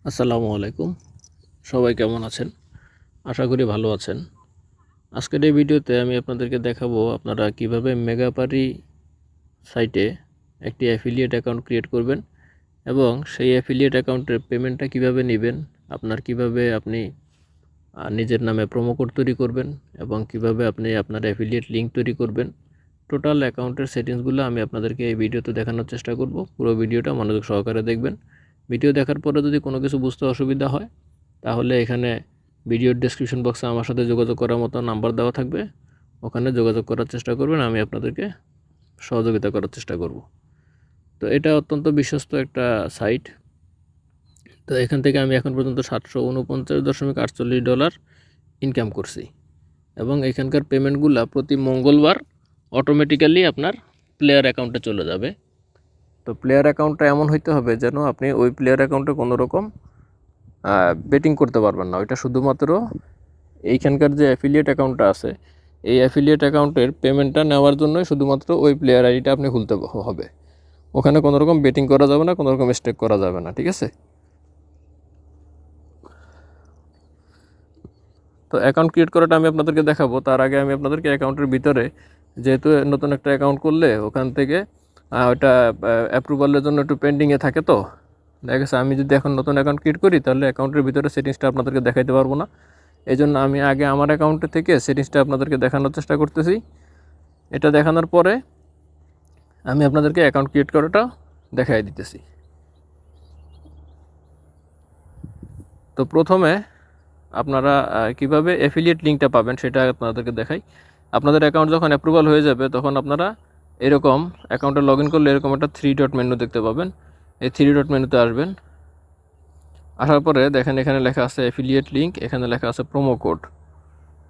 আসসালামু আলাইকুম। সবাই কেমন আছেন? আশা করি ভালো আছেন। আজকের এই ভিডিওতে আমি আপনাদেরকে দেখাবো আপনারা কিভাবে মেগাপারি সাইটে একটি অ্যাফিলিয়েট অ্যাকাউন্ট ক্রিয়েট করবেন এবং সেই অ্যাফিলিয়েট অ্যাকাউন্টের পেমেন্টটা কিভাবে নেবেন, কিভাবে আপনি নিজের নামে প্রোমো কোড তৈরি করবেন এবং কিভাবে আপনি আপনার অ্যাফিলিয়েট লিঙ্ক তৈরি করবেন। টোটাল অ্যাকাউন্টের সেটিংসগুলো আমি আপনাদেরকে এই ভিডিওতে দেখানোর চেষ্টা করব। পুরো ভিডিওটা মনোযোগ সহকারে দেখবেন। ভিডিও দেখার পরে যদি কোনো কিছু বুঝতে অসুবিধা হয় তাহলে এখানে ভিডিওর ডেসক্রিপশন বক্সে আমার সাথে যোগাযোগ করার মতো নাম্বার দেওয়া থাকবে, ওখানে যোগাযোগ করার চেষ্টা করবেন, আমি আপনাদেরকে সহযোগিতা করার চেষ্টা করব। তো এটা অত্যন্ত বিশ্বস্ত একটা সাইট। তো এখান থেকে আমি এখন পর্যন্ত $749.48 ইনকাম করছি এবং এখানকার পেমেন্টগুলো প্রতি মঙ্গলবার অটোমেটিক্যালি আপনার প্লেয়ার অ্যাকাউন্টে চলে যাবে। তো প্লেয়ার অ্যাকাউন্টটা এমন হইতে হবে যেন আপনি ওই প্লেয়ার অ্যাকাউন্টে কোনো রকম বেটিং করতে পারবেন না। ওইটা শুধুমাত্র এইখানকার যে অ্যাফিলিয়েট অ্যাকাউন্টটা আছে, এই অ্যাফিলিয়েট অ্যাকাউন্টের পেমেন্টটা নেওয়ার জন্যই শুধুমাত্র ওই প্লেয়ার আইডিটা আপনি খুলতে হবে। ওখানে কোনো রকম বেটিং করা যাবে না, কোনো রকম স্টেক করা যাবে না, ঠিক আছে? তো অ্যাকাউন্ট ক্রিয়েট করাটা আমি আপনাদেরকে দেখাবো। তার আগে আমি আপনাদেরকে অ্যাকাউন্টের ভিতরে, যেহেতু নতুন একটা অ্যাকাউন্ট করলে ওখান থেকে ওটা অ্যাপ্রুভালের জন্য একটু পেন্ডিংয়ে থাকে, তো দেখা গেছে আমি যদি এখন নতুন অ্যাকাউন্ট ক্রিয়েট করি তাহলে অ্যাকাউন্টের ভিতরে সেটিংসটা আপনাদেরকে দেখাইতে পারবো না। এই জন্য আমি আগে আমার অ্যাকাউন্টে থেকে সেটিংসটা আপনাদেরকে দেখানোর চেষ্টা করতেছি। এটা দেখানোর পরে আমি আপনাদেরকে অ্যাকাউন্ট ক্রিয়েট করাটা দেখাই দিতেছি। তো প্রথমে আপনারা কিভাবে অ্যাফিলিয়েট লিঙ্কটা পাবেন সেটা আপনাদেরকে দেখাই। আপনাদের অ্যাকাউন্ট যখন অ্যাপ্রুভাল হয়ে যাবে তখন আপনারা এরকম অ্যাকাউন্টে লগ ইন করলে এরকম একটা 3 ডট মেনু দেখতে পাবেন। এই 3 ডট মেনুতে আসবেন। আসার পরে দেখেন এখানে লেখা আছে অ্যাফিলিয়েট লিঙ্ক, এখানে লেখা আছে প্রোমো কোড।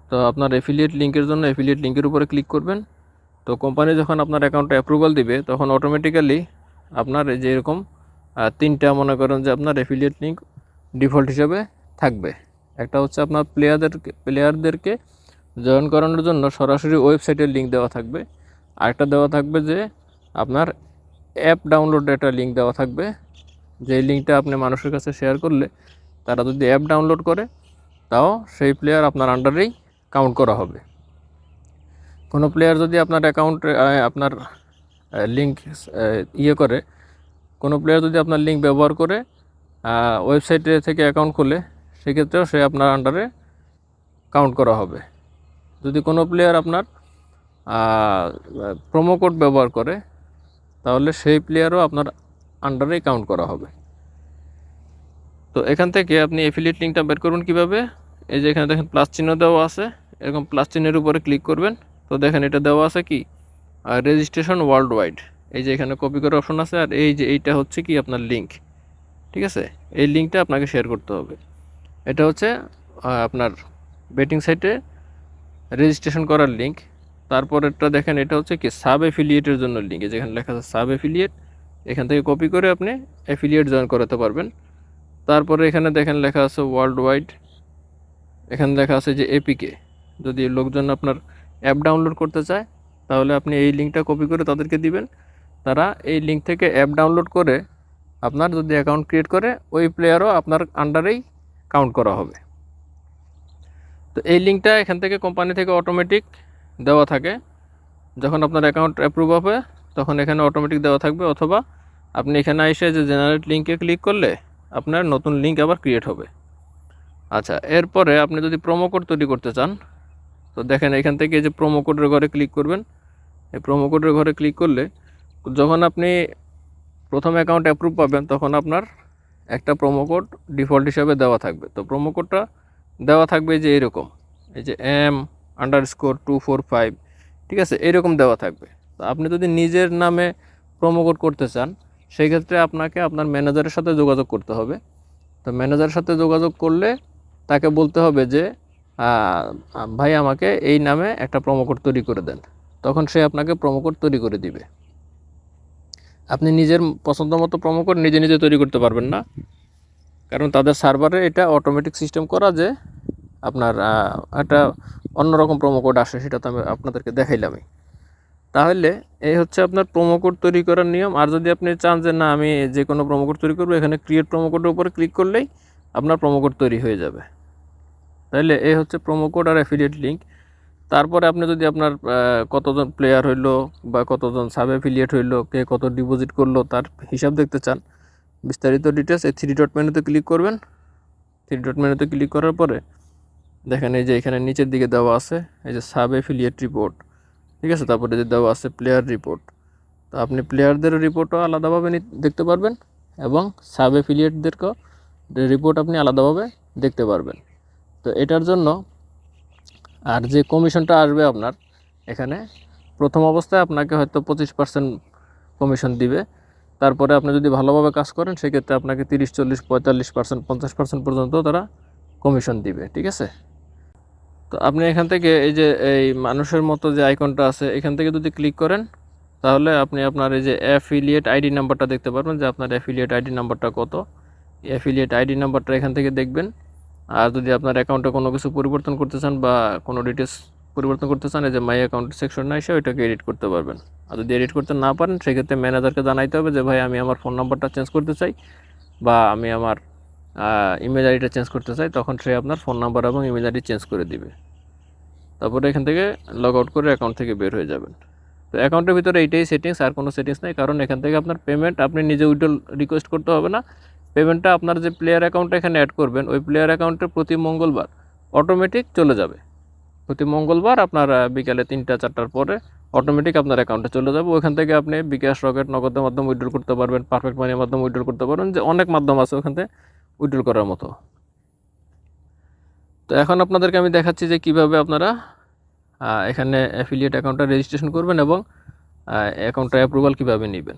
তো আপনার অ্যাফিলিয়েট লিঙ্কের জন্য অ্যাফিলিয়েট লিঙ্কের উপরে ক্লিক করবেন। তো কোম্পানি যখন আপনার অ্যাকাউন্টে অ্যাপ্রুভাল দিবে তখন অটোমেটিক্যালি আপনার এই যে এরকম 3টা মনে করেন যে আপনার অ্যাফিলিয়েট লিঙ্ক ডিফল্ট হিসাবে থাকবে। একটা হচ্ছে আপনার প্লেয়ারদেরকে জয়েন করানোর জন্য সরাসরি ওয়েবসাইটের লিঙ্ক দেওয়া থাকবে। আরেকটা দেওয়া থাকবে যে আপনার অ্যাপ ডাউনলোডের একটা লিঙ্ক দেওয়া থাকবে, যে লিঙ্কটা আপনি মানুষের কাছে শেয়ার করলে তারা যদি অ্যাপ ডাউনলোড করে তাও সেই প্লেয়ার আপনার আন্ডারেই কাউন্ট করা হবে। কোনো প্লেয়ার যদি আপনার অ্যাকাউন্টে আপনার লিঙ্ক করে, কোনো প্লেয়ার যদি আপনার লিঙ্ক ব্যবহার করে ওয়েবসাইটে থেকে অ্যাকাউন্ট খুলে, সেক্ষেত্রেও সে আপনার আন্ডারে কাউন্ট করা হবে। যদি কোনো প্লেয়ার আপনার প্রোমো কোড ব্যবহার করে তাহলে সেই প্লেয়ারও আপনার আন্ডারেই কাউন্ট করা হবে। তো এখান থেকে আপনি অ্যাফিলিয়েট লিঙ্কটা বের করবেন কীভাবে? এই যে এখানে দেখেন প্লাস চিহ্ন দেওয়া আছে, এরকম প্লাস চিহ্নের উপরে ক্লিক করবেন। তো দেখেন এটা দেওয়া আছে কি রেজিস্ট্রেশন ওয়ার্ল্ড ওয়াইড। এই যে এখানে কপি করার অপশন আছে, আর এই যে এইটা হচ্ছে কি আপনার লিঙ্ক, ঠিক আছে? এই লিঙ্কটা আপনাকে শেয়ার করতে হবে। এটা হচ্ছে আপনার বেটিং সাইটে রেজিস্ট্রেশন করার লিঙ্ক। তারপরেরটা দেখেন এটা হচ্ছে কি সাব অ্যাফিলিয়েটের জন্য লিঙ্ক। যেখানে লেখা আছে সাব অ্যাফিলিয়েট, এখান থেকে কপি করে আপনি অ্যাফিলিয়েট জয়েন করাতে পারবেন। তারপরে এখানে দেখেন লেখা আছে ওয়ার্ল্ড ওয়াইড, এখানে লেখা আছে যে এপিকে। যদি লোকজন আপনার অ্যাপ ডাউনলোড করতে চায় তাহলে আপনি এই লিঙ্কটা কপি করে তাদেরকে দিবেন, তারা এই লিঙ্ক থেকে অ্যাপ ডাউনলোড করে আপনার যদি অ্যাকাউন্ট ক্রিয়েট করে ওই প্লেয়ারও আপনার আন্ডারেই কাউন্ট করা হবে। তো এই লিঙ্কটা এখান থেকে কোম্পানি থেকে অটোমেটিক দেওয়া থাকে। যখন আপনার অ্যাকাউন্ট অ্যাপ্রুভ হবে তখন এখানে অটোমেটিক দেওয়া থাকবে, অথবা আপনি এখানে এসে যে জেনারেট লিঙ্কে ক্লিক করলে আপনার নতুন লিঙ্ক আবার ক্রিয়েট হবে। আচ্ছা, এরপরে আপনি যদি প্রোমো কোড তৈরি করতে চান তো দেখেন এখান থেকে যে প্রোমো কোডের ঘরে ক্লিক করবেন। এই প্রোমো কোডের ঘরে ক্লিক করলে যখন আপনি প্রথম অ্যাকাউন্ট অ্যাপ্রুভ পাবেন তখন আপনার একটা প্রোমো কোড ডিফল্ট হিসাবে দেওয়া থাকবে। তো প্রোমো কোডটা দেওয়া থাকবে যে এরকম, এই যে M_245, ঠিক আছে? এরকম দেওয়া থাকবে। তো আপনি যদি নিজের নামে প্রোমো কোড করতে চান সেই ক্ষেত্রে আপনাকে আপনার ম্যানেজারের সাথে যোগাযোগ করতে হবে। তো ম্যানেজারের সাথে যোগাযোগ করলে তাকে বলতে হবে যে ভাই আমাকে এই নামে একটা প্রোমো কোড তৈরি করে দেন, তখন সে আপনাকে প্রোমো কোড তৈরি করে দিবে। আপনি নিজের পছন্দ মতো প্রোমো কোড নিজে নিজে তৈরি করতে পারবেন না, কারণ তাদের সার্ভারে এটা অটোমেটিক সিস্টেম করা যে আপনার একটা অন্যরকম প্রোমো কোড আসে, সেটা তো আমি আপনাদেরকে দেখাইলামই। তাহলে এই হচ্ছে আপনার প্রোমো কোড তৈরি করার নিয়ম। আর যদি আপনি চান যে না আমি যে কোনো প্রোমো কোড তৈরি করবো, এখানে ক্রিয়েট প্রোমো কোডের উপরে ক্লিক করলেই আপনার প্রোমো কোড তৈরি হয়ে যাবে। তাইলে এই হচ্ছে প্রোমো কোড আর অ্যাফিলিয়েট লিঙ্ক। তারপরে আপনি যদি আপনার কতজন প্লেয়ার হইলো বা কতজন সাব অ্যাফিলিয়েট হইলো, কে কত ডিপোজিট করলো তার হিসাব দেখতে চান, বিস্তারিত ডিটেলস এই 3 ডট মেনুতে ক্লিক করবেন। 3 ডট মেনুতে ক্লিক করার পরে দেখেন এই যে এখানে নিচের দিকে দেওয়া আছে এই যে সাব অ্যাফিলিয়েট রিপোর্ট, ঠিক আছে। তারপরে যে দেওয়া আছে প্লেয়ার রিপোর্ট, তো আপনি প্লেয়ারদের রিপোর্টও আলাদাভাবে দেখতে পারবেন এবং সাব অ্যাফিলিয়েটদেরকেও রিপোর্ট আপনি আলাদাভাবে দেখতে পারবেন। তো এটার জন্য আর যে কমিশনটা আসবে আপনার এখানে, প্রথম অবস্থায় আপনাকে হয়তো 25% কমিশন দিবে। তারপরে আপনি যদি ভালোভাবে কাজ করেন সেক্ষেত্রে আপনাকে 30, 40, 45%, 50% পর্যন্ত তারা কমিশন দিবে, ঠিক আছে। তো আপনি এখান থেকে এই যে এই মানুষের মতো যে আইকনটা আছে এখান থেকে যদি ক্লিক করেন তাহলে আপনি আপনার এই যে অ্যাফিলিয়েট আইডি নাম্বারটা দেখতে পারবেন যে আপনার অ্যাফিলিয়েট আইডি নাম্বারটা কত। অ্যাফিলিয়েট আইডি নাম্বারটা এখান থেকে দেখবেন। আর যদি আপনার অ্যাকাউন্টে কোনো কিছু পরিবর্তন করতে চান বা কোনো ডিটেলস পরিবর্তন করতে চান, এই যে মাই অ্যাকাউন্ট সেকশনে এসে ওইটাকে এডিট করতে পারবেন। আর যদি এডিট করতে না পারেন সেক্ষেত্রে ম্যানেজারকে জানাইতে হবে যে ভাই আমি আমার ফোন নাম্বারটা চেঞ্জ করতে চাই বা আমি আমার ইমেল আইডিটা চেঞ্জ করতে চাই, তখন সে আপনার ফোন নাম্বার এবং ইমেল আইডি চেঞ্জ করে দিবে। তারপরে এখান থেকে লগ আউট করে অ্যাকাউন্ট থেকে বের হয়ে যাবেন। তো অ্যাকাউন্টের ভিতরে এইটাই সেটিংস, আর কোনো সেটিংস নেই, কারণ এখান থেকে আপনার পেমেন্ট আপনি নিজে উইথড্রল রিকোয়েস্ট করতে হবে না। পেমেন্টটা আপনার যে প্লেয়ার অ্যাকাউন্টটা এখানে অ্যাড করবেন ওই প্লেয়ার অ্যাকাউন্টে প্রতি মঙ্গলবার অটোমেটিক চলে যাবে। প্রতি মঙ্গলবার আপনার বিকালে 3টা 4টার পরে অটোমেটিক আপনার অ্যাকাউন্টে চলে যাবে। ওখান থেকে আপনি বিকাশ, রকেট, নগদের মাধ্যমে উইথড্রল করতে পারবেন, পারফেক্ট মানির মাধ্যমে উইথড্রল করতে পারবেন, যে অনেক মাধ্যম আছে ওখান থেকে উইথড্রল করার মতো। তো এখন আপনাদেরকে আমি দেখাচ্ছি যে কিভাবে আপনারা এখানে অ্যাফিলিয়েট অ্যাকাউন্টটা রেজিস্ট্রেশন করবেন এবং অ্যাকাউন্টটা অ্যাপ্রুভাল কীভাবে নেবেন।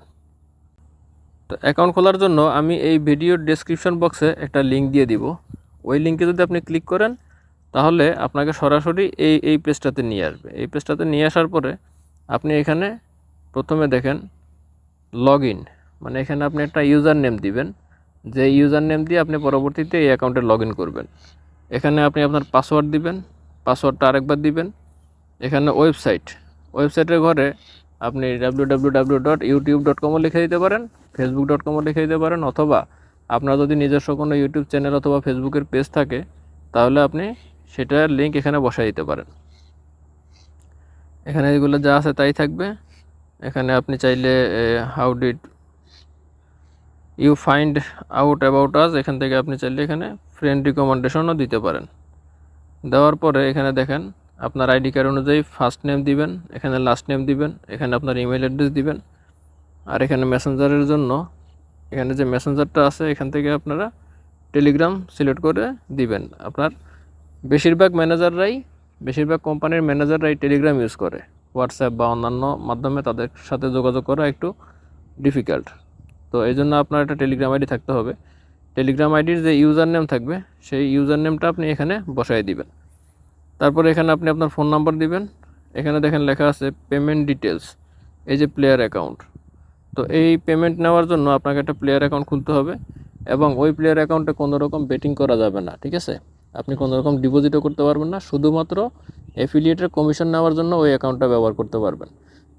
তো অ্যাকাউন্ট খোলার জন্য আমি এই ভিডিওর ডেসক্রিপশন বক্সে একটা লিঙ্ক দিয়ে দিব। ওই লিঙ্কে যদি আপনি ক্লিক করেন তাহলে আপনাকে সরাসরি এই পেজটাতে নিয়ে আসবে। এই পেজটাতে নিয়ে আসার পরে আপনি এখানে প্রথমে দেখেন লগ ইন, মানে এখানে আপনি একটা ইউজার নেম দিবেন, যে ইউজার নেম দিয়ে আপনি পরবর্তীতে এই অ্যাকাউন্টে লগ ইন করবেন। এখানে আপনি আপনার পাসওয়ার্ড দিবেন, পাসওয়ার্ডটা আরেকবার দিবেন। এখানে ওয়েবসাইটের ঘরে আপনি www.youtube.com লিখে দিতে পারেন, facebook.com লিখে দিতে পারেন, অথবা আপনার যদি নিজস্ব কোনো ইউটিউব চ্যানেল অথবা ফেসবুকের পেজ থাকে তাহলে আপনি সেটার লিঙ্ক এখানে বসাই দিতে পারেন। এখানে এগুলো যা আছে তাই থাকবে। এখানে আপনি চাইলে how did you find out about us, এখান থেকে আপনি চাইলে এখানে ফ্রেন্ড রিকমেন্ডেশনও দিতে পারেন। দেওয়ার পরে এখানে দেখেন আপনার আইডি কার্ড অনুযায়ী ফার্স্ট নেম দিবেন, এখানে লাস্ট নেম দিবেন, এখানে আপনার ইমেল অ্যাড্রেস দিবেন। আর এখানে মেসেঞ্জারের জন্য এখানে যে মেসেঞ্জারটা আছে এখান থেকে আপনারা টেলিগ্রাম সিলেক্ট করে দিবেন। আপনার বেশিরভাগ কোম্পানির ম্যানেজাররাই টেলিগ্রাম ইউজ করে, হোয়াটসঅ্যাপ বা অন্যান্য মাধ্যমে তাদের সাথে যোগাযোগ করা একটু ডিফিকাল্ট। তো এই জন্য আপনার একটা টেলিগ্রাম আইডি থাকতে হবে। টেলিগ্রাম আইডির যে ইউজার নেম থাকবে সেই ইউজার নেমটা আপনি এখানে বসাই দিবেন। তারপরে এখানে আপনি আপনার ফোন নাম্বার দিবেন। এখানে দেখেন লেখা আছে পেমেন্ট ডিটেলস, এই যে প্লেয়ার অ্যাকাউন্ট। তো এই পেমেন্ট নেওয়ার জন্য আপনাকে একটা প্লেয়ার অ্যাকাউন্ট খুলতে হবে এবং ওই প্লেয়ার অ্যাকাউন্টে কোনো রকম বেটিং করা যাবে না, ঠিক আছে। আপনি কোনো রকম ডিপোজিটও করতে পারবেন না, শুধুমাত্র অ্যাফিলিয়েটের কমিশন নেওয়ার জন্য ওই অ্যাকাউন্টটা ব্যবহার করতে পারবেন।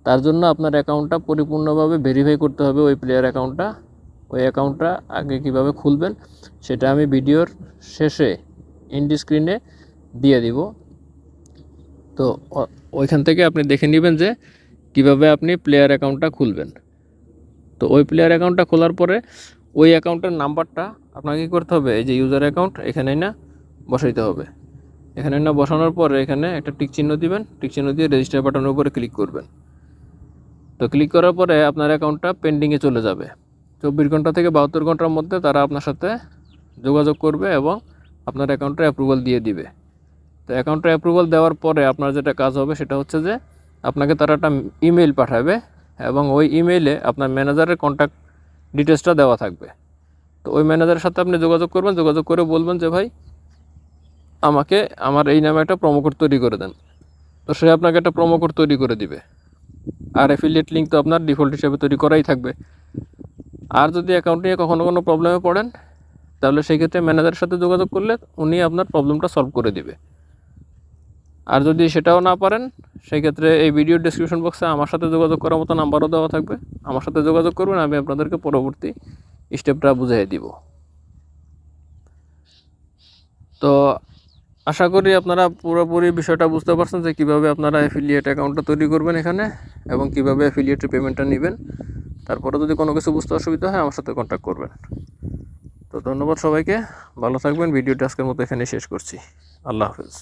তার জন্য আপনার অ্যাকাউন্টটা পরিপূর্ণভাবে ভেরিফাই করতে হবে, ওই প্লেয়ার অ্যাকাউন্টটা। ওই অ্যাকাউন্টটা আগে কিভাবে খুলবেন সেটা আমি ভিডিওর শেষে এন্ড স্ক্রিনে দিয়ে দিব। তো ওইখান থেকে আপনি দেখে নেবেন যে কিভাবে আপনি প্লেয়ার অ্যাকাউন্টটা খুলবেন। তো ওই প্লেয়ার অ্যাকাউন্টটা খোলার পরে ওই অ্যাকাউন্টের নাম্বারটা আপনাকে কী করতে হবে, এই যে ইউজার অ্যাকাউন্ট এখানেই না বসাইতে হবে। এখানে না বসানোর পরে এখানে একটা টিক চিহ্ন দিবেন, টিক চিহ্ন দিয়ে রেজিস্টার বাটনের উপরে ক্লিক করবেন। তো ক্লিক করার পরে আপনার অ্যাকাউন্টটা পেন্ডিংয়ে চলে যাবে। 24 ঘন্টা থেকে 72 ঘন্টার মধ্যে তারা আপনার সাথে যোগাযোগ করবে এবং আপনার অ্যাকাউন্টে অ্যাপ্রুভাল দিয়ে দিবে। তো অ্যাকাউন্টে অ্যাপ্রুভাল দেওয়ার পরে আপনার যেটা কাজ হবে সেটা হচ্ছে যে আপনাকে তারা একটা ইমেল পাঠাবে এবং ওই ইমেইলে আপনার ম্যানেজারের কন্ট্যাক্ট ডিটেলসটা দেওয়া থাকবে। তো ওই ম্যানেজারের সাথে আপনি যোগাযোগ করবেন, যোগাযোগ করে বলবেন যে ভাই আমাকে আমার এই নামে একটা প্রোমো কোড তৈরি করে দেন। তো সে আপনাকে একটা প্রোমো কোড তৈরি করে দিবে। আর অ্যাফিলিয়েট লিঙ্ক তো আপনার ডিফল্ট হিসেবে তৈরি করাই থাকবে। আর যদি অ্যাকাউন্ট নিয়ে কখনো কোনো প্রবলেমে পড়েন তাহলে সেই ক্ষেত্রে ম্যানেজারের সাথে যোগাযোগ করলে উনি আপনার প্রবলেমটা সলভ করে দিবে। আর যদি সেটাও না পারেন সেই ক্ষেত্রে এই ভিডিও ডেসক্রিপশন বক্সে আমার সাথে যোগাযোগ করার মতো নাম্বারও দেওয়া থাকবে, আমার সাথে যোগাযোগ করবেন, আমি আপনাদেরকে পরবর্তী স্টেপটা বুঝিয়ে দিব। তো আশা করি আপনারা পুরোপুরি বিষয়টা বুঝতে পারছেন যে কীভাবে আপনারা অ্যাফিলিয়েট অ্যাকাউন্টটা তৈরি করবেন এখানে এবং কীভাবে অ্যাফিলিয়েটের পেমেন্টটা নেবেন। তারপরে যদি কোনো কিছু বুঝতে অসুবিধা হয় আমার সাথে কন্ট্যাক্ট করবেন। তো ধন্যবাদ সবাইকে, ভালো থাকবেন। ভিডিওটা আজকের মতো এখানে শেষ করছি। আল্লাহ হাফেজ।